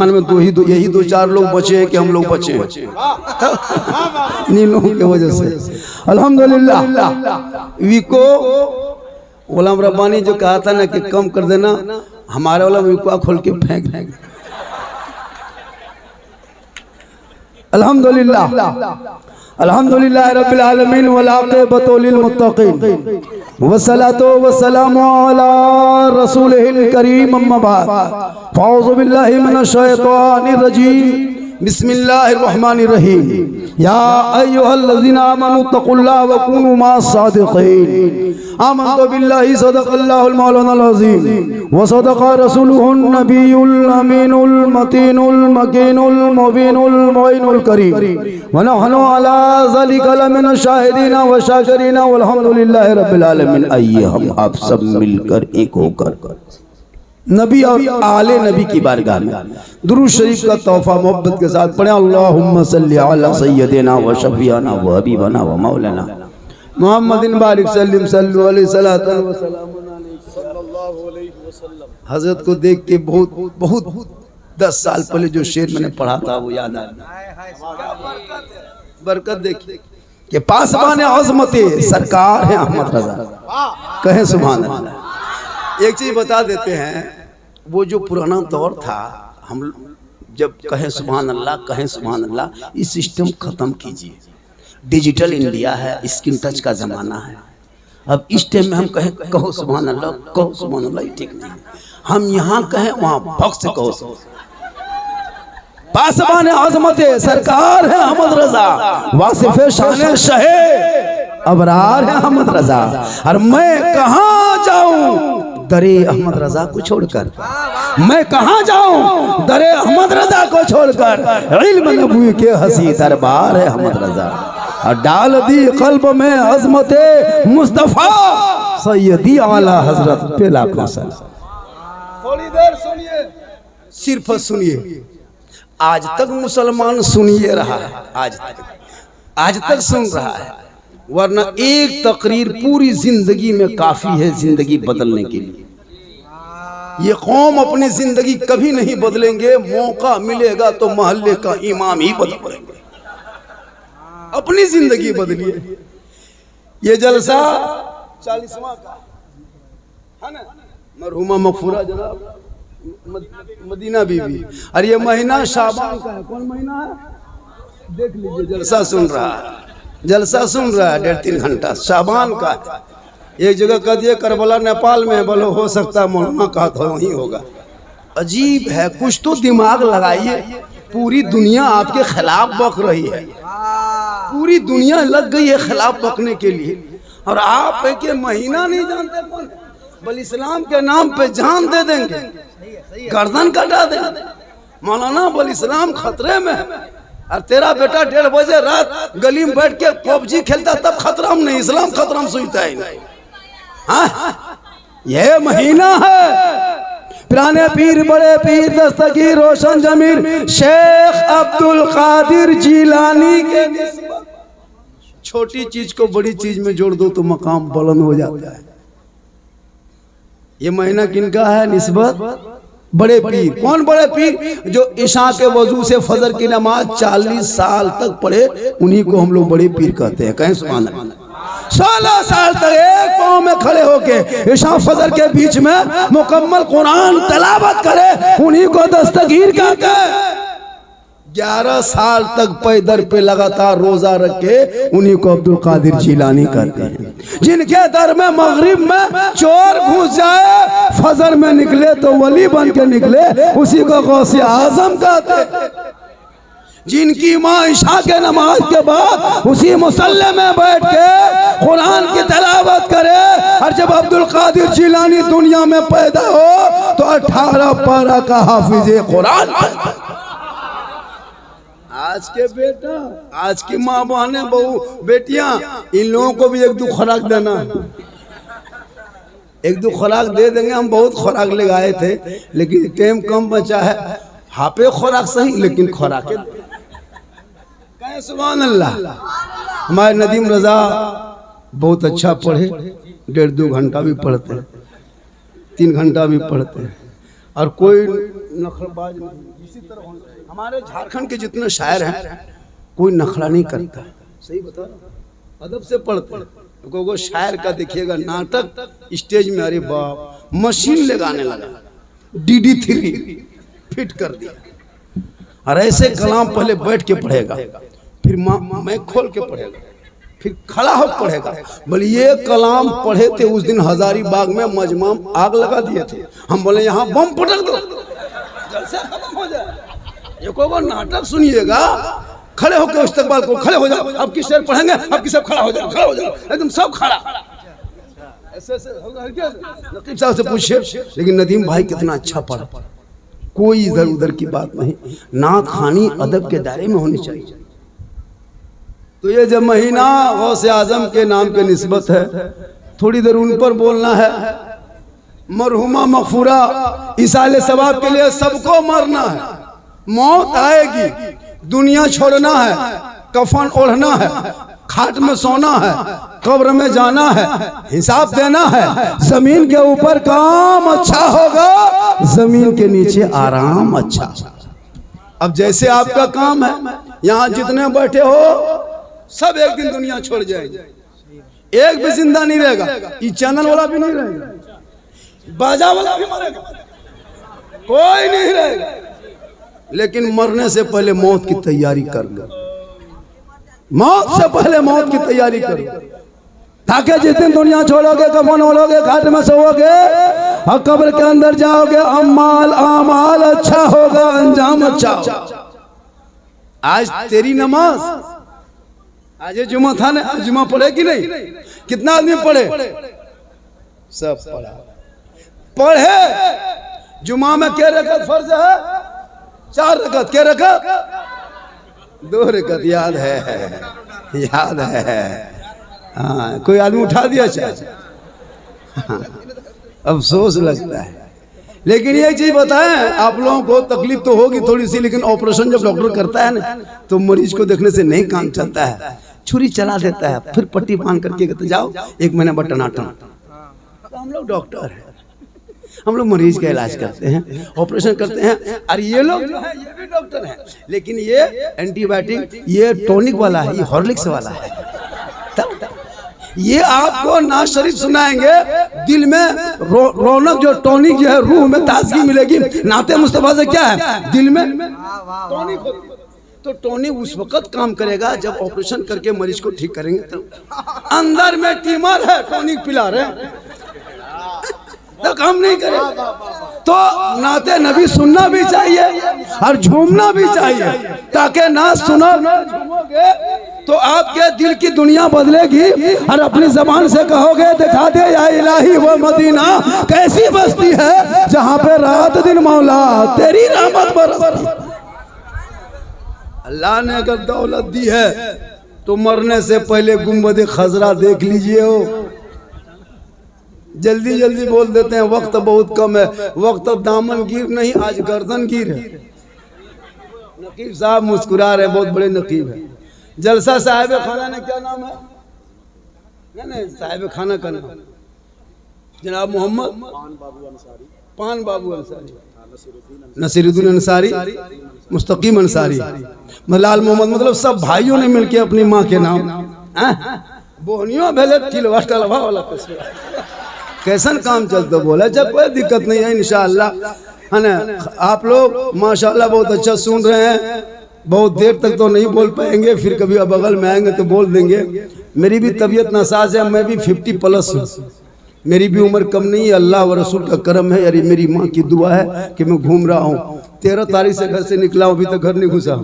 हिंदुस्तान में यही दो चार लोग बचे हैं कि हम लोग बचे हैं इन्हीं लोगों की वजह से। अल्हम्दुलिल्लाह विको गुलाम रब्बानी जो कहा था ना कि कम कर देना, हमारे वाला विको खोल के फेंक देंगे। अल्हम्दुलिल्लाह अल्हम्दुलिल्लाह रब्बिल आलमीन वल आक़िबतु लिल मुत्तक़ीन वस्सलातु वस्सलामु अला रसूलिहिल करीम अम्मा बाद फ़अऊज़ु बिल्लाहि मिनश शैतानिर रजीम बिस्मिल्लाहिर्रहमानिर्रहीम या अय्युहल्लज़ीना आमनू तक़ुल्लाह व कूनू मअस सादिक़ीन आमन्तु बिल्लाहि सदक़ल्लाहुल मौलानाल अज़ीम व सदक़ रसूलुहुन नबियुल अमीनुल मतीनुल मकीनुल मुबीनुल मुइनुल करीम व नहनु अला ज़ालिका लमिनश शाहिदीन व शाकिरीन वल्हम्दुलिल्लाहि रब्बिल आलमीन। आइए हम आप सब मिलकर एक होकर नबी और आले नबी की बारगाह में दुरूद शरीफ का तोहफा मोहब्बत के साथ पढ़े। अल्लाहुम्मा सल्ली अला सय्यदिना व शफीअना व हबीबना व मौलाना मुहम्मदिन बारिक सल्लिम सल्लु अलैहि सल्लल्लाहु अलैहि वसल्लम। हजरत को देख के बहुत 10 साल पहले जो शेर मैंने पढ़ा था वो याद आ गया। बरकत देखिए कि पासबान अज़मते सरकार है अहमद रजा, कहें सुभान अल्लाह। एक चीज बता देते हैं, वो जो पुराना दौर था, हम जब कहें सुभान अल्लाह कहें सुभान अल्लाह, इस सिस्टम खत्म कीजिए। डिजिटल इंडिया है, स्क्रीन टच का जमाना है। अब इस टाइम में हम कहें कहो सुभान अल्लाह ठीक नहीं है। हम यहाँ कहें वहाँ भक्त से कहो। पासबान आज़मते सरकार है अहमद रजा, वासिफ़े शान शहे अबरार है अहमद रजा। और मैं कहाँ जाऊं दरे अहमद रजा को छोड़कर, मैं कहाँ जाऊं दरे अहमद रजा को छोड़कर। इल्म नबवी के हसी दरबार है अहमद रजा, और डाल दी कल्ब में अज़मते मुस्तफा सैयदी आला हजरत पे लाखों सलाम। थोड़ी देर सुनिए, सिर्फ सुनिए। आज तक मुसलमान सुनिए रहा है, आज तक सुन रहा है, वरना एक तकरीर पूरी जिंदगी में काफी है जिंदगी बदलने के लिए। ये कौम अपनी जिंदगी कभी नहीं बदलेंगे, मौका मिलेगा तो मोहल्ले का इमाम ही बदलेंगे। अपनी जिंदगी बदलिए। ये जलसा 40वां का है ना, मरहुमा मगफूरा जनाब मदीना बीबी। और ये महीना शाबान का है। कौन महीना है देख लीजिए। जलसा सुन रहा है 1.5-3 घंटा शाबान का है। एक जगह कह दिए करबला नेपाल में, बोलो हो सकता है मौलाना कहा था वहीं होगा। अजीब है, कुछ तो दिमाग लगाइए। पूरी दुनिया आपके खिलाफ बक रही है, पूरी दुनिया लग गई है खिलाफ बकने के लिए, और आप है कि महीना नहीं जानते कौन, बल इस्लाम के नाम पे जान दे देंगे, गर्दन कटा देंगे। मौलाना बल इस्लाम खतरे में है, और तेरा बेटा 1:30 बजे रात गली में बैठ के पबजी खेलता, तब खतरा हम नहीं, इस्लाम खतरा हम सोचता है नहीं। हाँ, ये महीना है पुराने पीर बड़े पीर दस्तगीर रोशन जमीर शेख अब्दुल कादिर जिलानी के निस्बत। छोटी चीज को बड़ी चीज में जोड़ दो तो मकाम बुलंद हो जाता है। ये महीना किनका है निस्बत? बड़े पीर। कौन बड़े पीर? जो इशा के वजू से फजर की नमाज 40 साल तक पढ़े, उन्हीं को हम लोग बड़े पीर कहते हैं। कहें सुभान अल्लाह। 16 साल तक एक पांव में खड़े होके इशा फजर के बीच में मुकम्मल कुरान तलावत करे, उन्हीं को दस्तगीर कहते हैं। 11 साल तक पैदर पे लगातार रोजा रखे, उन्हीं को अब्दुल कादिर जिलानी कहते हैं। जिनके दर में मगरिब में चोर घुस जाए, फजर में निकले तो वली बन के निकले, उसी को गौसे आजम कहते हैं। जिनकी माँ इशा के नमाज के बाद उसी मुसल्ले में बैठ के कुरान की तलावत करे, और जब अब्दुल कादिर जिलानी दुनिया में पैदा हो तो 18 पारा का हाफिज कुरान। आज के बेटा, आज की माँ बहने बहू बेटियां, इन लोगों को भी 1-2 खुराक देना, 1-2 खुराक दे देंगे। हम बहुत खुराक ले आए थे, लेकिन टाइम कम बचा है। हापे खुराक सही, लेकिन खुराक सुभान अल्लाह। हमारे नदीम रजा बहुत अच्छा पढ़े, 1.5-2 घंटा भी पढ़ते हैं, 3 घंटा भी पढ़ते हैं। और कोई नखलबाज नहीं। इसी तरह हमारे झारखंड के जितने शायर हैं कोई नखला नहीं करता। सही बता, अदब से पढ़ते हैं। को शायर का देखिएगा नाटक स्टेज में, अरे बाप मशीन लगाने लगा, DD3 फिट कर दिया। और ऐसे कलाम पहले बैठ के पढ़ेगा, फिर मैं खोल के पढ़ेगा, फिर खड़ा हो पढ़ेगा। बोले ये कलाम पढ़े थे उस दिन हजारीबाग में, मजमा में आग लगा दिए थे। हम बोले यहाँ बम पटक दो, जलसा खत्म हो जाए। ये को नाटक सुनिएगा, खड़े होकर इस्तकबाल को, खड़े हो जाओ, अब किस शेर पढ़ेंगे, अब किस सब खड़ा हो जाओ, खड़ा हो जाओ, एकदम सब खड़ा। ऐसे नकीब साहब से पूछिए, लेकिन नदीम भाई कितना अच्छा पढ़ा। कोई इधर उधर की बात नहीं, नात खानी अदब के दायरे में होनी चाहिए। तो ये जब महीना गौसे आजम के नाम के निस्बत है, थोड़ी देर उन पर बोलना है। मरहुमा मगफूरा इसाले सवाब के लिए सबको मरना है, मौत आएगी, दुनिया छोड़ना है, कफन ओढ़ना है, खाट में सोना है, कब्र में जाना है, हिसाब देना है। जमीन के ऊपर काम अच्छा होगा, जमीन के नीचे आराम अच्छा। अब जैसे आपका काम है, यहाँ जितने बैठे हो सब एक दिन दुनिया छोड़ जाएंगे, एक भी जिंदा नहीं रहेगा। ये चैनल वाला भी नहीं रहेगा, बाजा वाला भी मरेगा, कोई नहीं रहेगा। लेकिन मरने से पहले मौत की तैयारी कर लो, मौत से पहले मौत की तैयारी करो, ताकि जिस दिन दुनिया छोड़ोगे, कफन ओढ़ोगे, खाट में सोओगे और कब्र के अंदर जाओगे, अमाल अच्छा होगा, अंजाम अच्छा। आज तेरी नमाज, आज ये जुमा था ना, आज जुमा पढ़े कि नहीं? कितना आदमी पढ़े? सब पढ़ा। पढ़े जुमा में क्या रकत फर्ज है? 4 रकत। क्या रकत? 2 रकत। याद है, याद है। हाँ, कोई आदमी उठा दिया चाहे, अफसोस लगता है। लेकिन ये चीज बताएं, आप लोगों को तकलीफ तो होगी थोड़ी सी, लेकिन ऑपरेशन जब डॉक्टर करता है ना, तो मरीज को देखने से नहीं काम चलता है, छुरी चला देता है, फिर पट्टी बांध करके कहते जाओ 1 महीना बटनाटन। तो हम लोग डॉक्टर हैं, हम लोग मरीज का इलाज करते हैं, ऑपरेशन करते हैं। और ये लोग जो है ये भी डॉक्टर हैं, लेकिन ये एंटीबायोटिक, ये टॉनिक वाला है, ये हॉर्लिक्स वाला है। ये आपको नाज शरीफ सुनाएंगे, दिल में रौनक, जो टॉनिक जो है रूह में ताजगी मिलेगी। नाते मुस्तफा से क्या है? दिल में टॉनिक होती है। तो टॉनिक उस वक्त काम करेगा जब ऑपरेशन करके मरीज को ठीक करेंगे। तो अंदर में ट्यूमर है, टॉनिक पिला रहे तो काम नहीं करे। तो नाते नबी सुनना भी चाहिए और झूमना भी चाहिए, ताकि ना सुनो ना झूमोगे तो आपके दिल की दुनिया बदलेगी। और अपनी जबान से कहोगे, दिखा दे या इलाही वो मदीना कैसी बस्ती है जहाँ पे रात दिन मौला तेरी रहमत बरसती। अल्लाह ने अगर दौलत दी है तो मरने से पहले गुंबद खजरा देख लीजिए। हो जल्दी जल्दी बोल देते हैं, वक्त बहुत कम है। वक्त अब दामन गिर नहीं, आज गर्दन गिर है। नकीब साहब मुस्कुरा रहे, बहुत बड़े नकीब है। जलसा साहिब खाना ने क्या नाम है? नहीं, साहिब खाना का नाम जनाब मोहम्मद पान बाबू अंसारी, नसीरुद्दीन अंसारी, मुस्तकीम अंसारी, मलाल मोहम्मद, मतलब सब भाइयों ने मिलके अपनी माँ के नाम बोहनियों भेले टिलवा टलवा वाला कैसन काम चलता। बोला जब कोई दिक्कत नहीं है, इंशाअल्लाह है ना। आप लोग माशाअल्लाह बहुत अच्छा सुन रहे हैं। बहुत देर तक तो नहीं बोल पाएंगे, फिर कभी अब बगल में आएंगे तो बोल देंगे। मेरी भी तबीयत नासाज है, मैं भी 50+ हूँ, मेरी भी उम्र कम नहीं है। अल्लाह व रसूल का करम है, अरे मेरी माँ की दुआ है कि मैं घूम रहा हूँ। 13 तारीख से घर से निकला हूँ, अभी तक घर नहीं घुसा।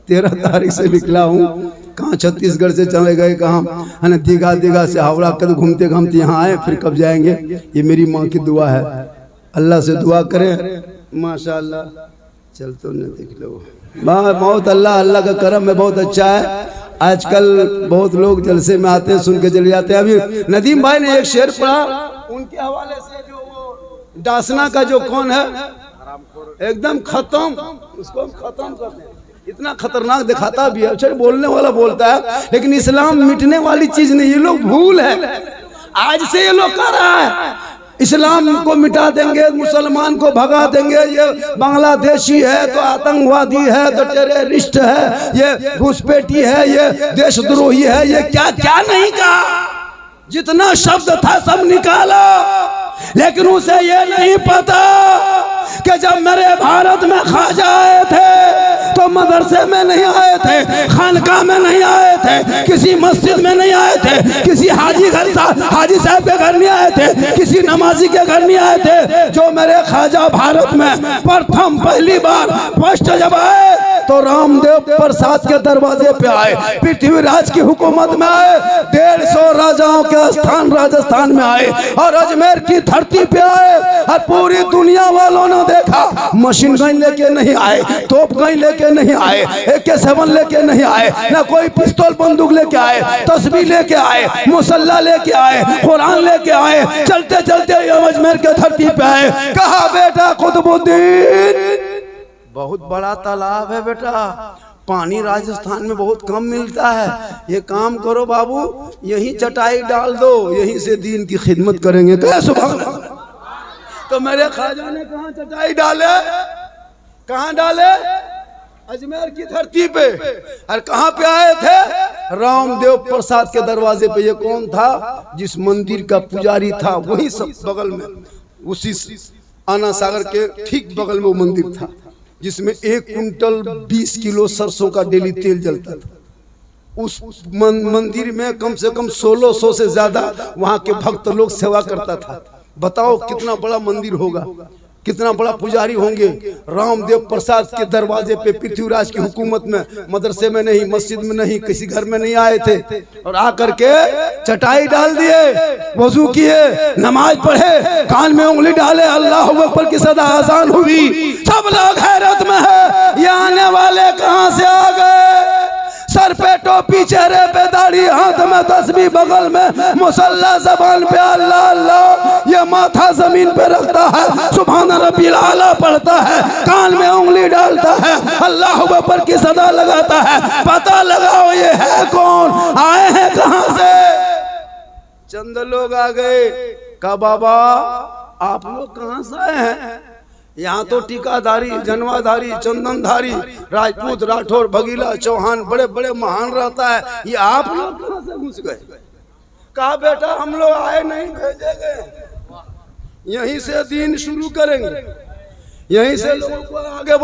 13 तारीख से निकला हूँ, कहाँ छत्तीसगढ़ से चले गए, कहाँ है ना, दीघा से हावड़ा कद घूमते घूमते यहाँ आए, फिर कब जाएंगे। ये मेरी माँ की दुआ है, अल्लाह से दुआ करें। माशाअल्लाह चल तो न देख लो, बहुत अल्लाह का करम है, बहुत अच्छा है। आजकल बहुत लोग जलसे में आते हैं, सुन के चले जाते हैं। अभी नदीम भाई ने एक शेर पढ़ा, उनके हवाले से जो वो डासना का जो कौन है एकदम खत्म, उसको हम खत्म करते हैं। इतना खतरनाक दिखाता भी है, अच्छा बोलने वाला बोलता है, लेकिन इस्लाम मिटने वाली चीज नहीं, ये लोग भूल है। आज से ये लोग कर रहा है, इस्लाम को मिटा देंगे, मुसलमान को भगा देंगे, ये बांग्लादेशी है तो आतंकवादी है तो टेररिस्ट है, ये घुसपैठी है, ये देशद्रोही है, ये क्या क्या नहीं कहा। जितना शब्द था सब निकाला, लेकिन उसे ये नहीं पता कि जब मेरे भारत में ख्वाजा आए थे तो मदरसे में नहीं आए थे, खानका में नहीं आए थे, किसी मस्जिद में नहीं आए थे, किसी हाजी साहब के घर नहीं आए थे, किसी नमाजी के घर नहीं आए थे। जो मेरे ख्वाजा भारत में प्रथम पहली बार फर्स्ट जब आए तो रामदेव प्रसाद के दरवाजे पे आए, पृथ्वीराज की हुकूमत में आए, 150 राजाओं के स्थान राजस्थान में आए और अजमेर की धरती पे आए। और पूरी दुनिया वालों ने देखा, मशीन गन लेके नहीं आए, तोप गन लेके नहीं आए, AK-7 लेके नहीं आए, ना कोई पिस्तौल बंदूक लेके आए, तस्बीह लेके आए, मुसल्ला लेके आए, कुरान लेके आए, चलते चलते अजमेर के धरती पे आए। कहा बेटा कुतुबुद्दीन बहुत बड़ा तालाब है बेटा, पानी राजस्थान में बहुत कम मिलता है, ये काम करो बाबू, यहीं चटाई डाल दो, यहीं से दीन की खिदमत करेंगे। सुभान अल्लाह। तो मेरे ख्वाजा ने कहाँ चटाई डाले, कहाँ डाले? अजमेर की धरती पे। और कहाँ पे आए थे? रामदेव प्रसाद के दरवाजे पे। ये कौन था? जिस मंदिर का पुजारी था वही सब बगल में, उसी आना सागर के ठीक बगल में वो मंदिर था, जिसमें 1 कुंटल 20 किलो सरसों का डेली तेल जलता था। उस मंदिर में कम से कम 1600 से ज्यादा वहां के भक्त लोग सेवा करता था। बताओ कितना बड़ा मंदिर होगा, कितना बड़ा पुजारी होंगे। रामदेव प्रसाद के दरवाजे पे पृथ्वीराज की हुकूमत में, मदरसे में नहीं, मस्जिद में नहीं, किसी घर में नहीं आए थे और आकर के चटाई डाल दिए, वजू किए, नमाज पढ़े, कान में उंगली डाले, अल्लाह अकबर की सदा आजान हुई। सब लोग हैरत में है, ये आने वाले कहां से आ गए? सर पे टोपी, चेहरे पे दाढ़ी, हाथ में तस्बीह, बगल में मुसल्ला, ज़बान पे अल्लाह अल्लाह, ये माथा जमीन पे रखता है, सुभान रब्बिल आला पढ़ता है, कान में उंगली डालता है, अल्लाह अकबर की सदा लगाता है। पता लगाओ ये है कौन, आए हैं कहां से? चंद लोग आ गए, कहा बाबा आप लोग कहां से आए हैं? यहाँ तो टीकाधारी, जनवाधारी, चंदनधारी, राजपूत, राठौर, भगीला, चौहान, बड़े बड़े महान रहता है, ये आप लोग कहाँ से घुस गए? कहा बेटा हम लोग आए नहीं, भेजे गए, यहीं से दीन शुरू करेंगे, यहीं से लोगों को आगे